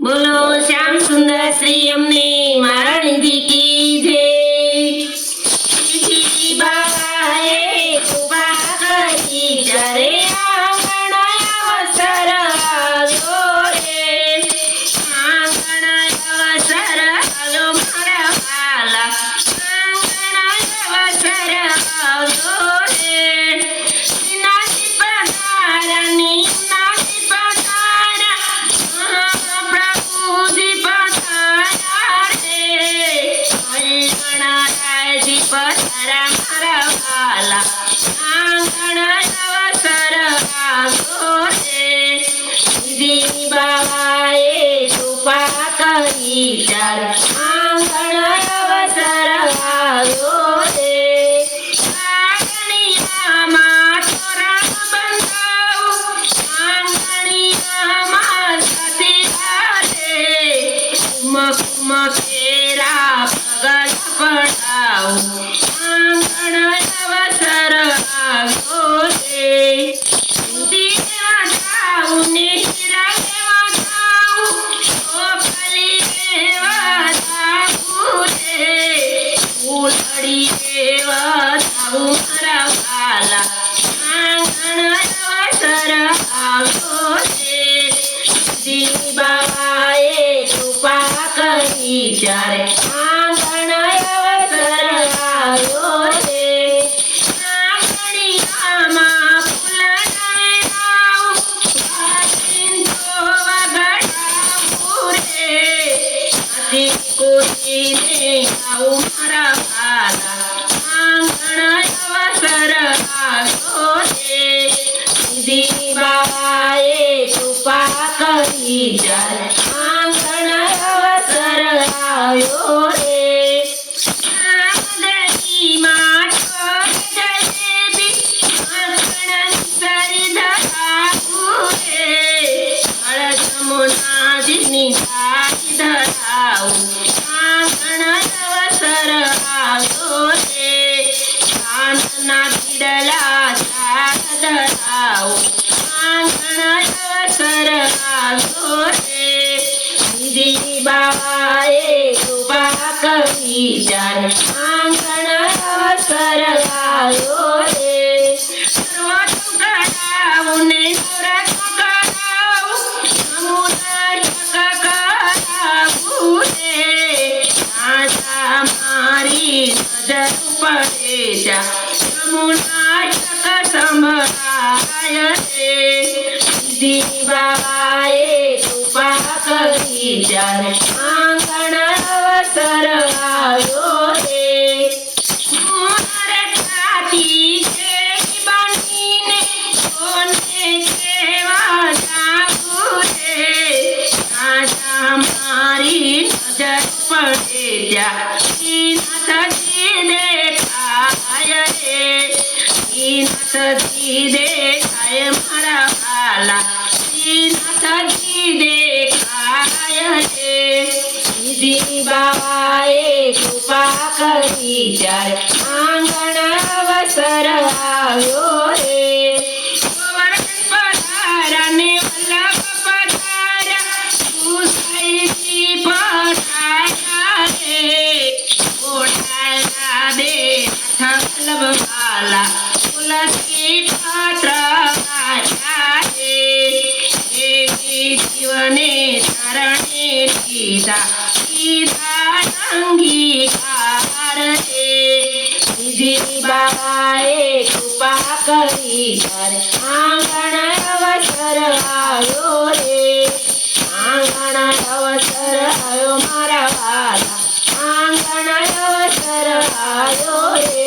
બોલો શ્યામ સુંદર શ્રી અમને મહારાણી કી જય. બાબાએ કૃપા કરી જ્યારે આંગણ અવસર આવ્યો રે. આંગણ અવસર આવ્યો મારા વાલા, આંગણ અવસર આવ્યો રે. નાથી પધારાની નાથી પધારા પ્રભુજી પધારા રે. કલ્યાણરાયજી પધારા મારા વાલા, આંગણ અવસર આવ્યો રે. દીદી બાબાએ કૃપા કરી ત્યારે આંગણ અવસર આવ્યો રે. આંગણિયામાં તોરણ બંધાવું, આંગણિયામાં સતીલા રે. કુમ ફેરા પગલ પડાવું, આંગણ અવસર આવ્યો રે. દીવા જાઉં ને હીરા લેવા જાઉં, ચોપલી લેવા જાઉં રે. ફૂલડી લેવા જાઉં મારા વાલા, આંગણ અવસર આવ્યો રે. દીદી બાબાએ કૃપા કરી ત્યારે આંગણ અવસર આવ્યો રે. આંગણિયામાં ફૂલને લાવું, વાજીંત્રો વગાડાવું રે. હાથી કૂદીને ગાઉં મારા વાલા, આંગણ અવસર આવ્યો રે. દીદી બાબાએ કૃપા કરી ત્યારે આંગણ અવસર આવ્યો રે. આંગણીમાં છોડ જલેબી, આંગણ સરી ધરાવું રે. અળજમુનાજીની થાળી ધરાવું, આંગણ અવસર આવ્યો રે. કાનના પીડલા ઝાડ ધરાવું, આંગણ અવસર આવ્યો રે. દીદી બાબાએ કૃપા કરી ત્યારે આંગણ અવસર આવ્યો રે. સર્વતું કરાવું ને નવરત કરાવું, અમુનાટક કરાવું રે. રાજા મારી નજર પડે જા, અમુનાટક સંભળાય રે. દીદી બાબાએ કૃપા કરી ત્યારે આંગણ અવસર આવ્યો રે. મોરઠાથી શેઠ બનીને કોને કેવા જાવું રે. રાજા મારી નજર પડે ત્યાં શ્રીનાથજી દેખાય રે. શ્રીનાથજી દેખાય મારા વાલા, શ્રીનાથજી દેખાય રે. દીદી બાબાએ કૃપા કરી ત્યારે આંગણ અવસર આવ્યો રે. ગોવર્ધન પધારા ને વલ્લભ પધારા, ગુસાઈજી પધાર્યા રે. ઓઢાયા બે હાથ વલ્લભ વાલા, તુલસી પત્ર વાળ્યા રે. દેવી જીવને ચરણે પીધા, પીધા અંગીકાર રે. દીદી બાબાએ કૃપા કરી ત્યારે આંગણ અવસર આવ્યો રે. આંગણ અવસર આવ્યો મારા વાલા, આંગણ અવસર આવ્યો રે.